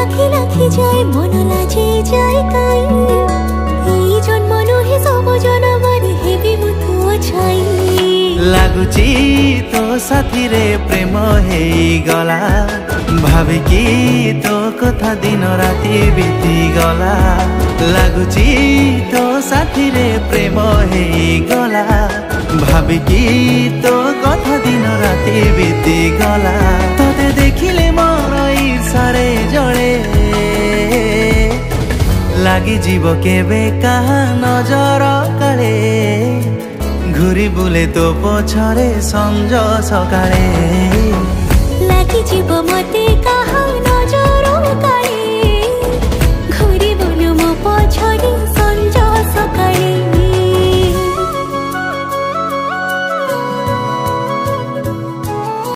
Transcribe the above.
আখি লাখি যায় মন লাজে যায় কাই এই জন্ম নহে সব জনমরে হেবি মু তুও ছাই লাগুচি তো সাথী রে প্রেম হেই গলা ভাবিকি তো কথা দিন রাতি বিতি গলা লাগুচি তো সাথী রে প্রেম হেই গলা ভাবিকি তো কথা দিন রাতি বিতি গলা তোতে দেখিলে মোর ঈর্ষারে জলে লাগি জীব কেবে কাহা নজর কালে ঘুরি বুলে তো পছরে সঞ্জ সকালে লাগি জীব মতে কাহা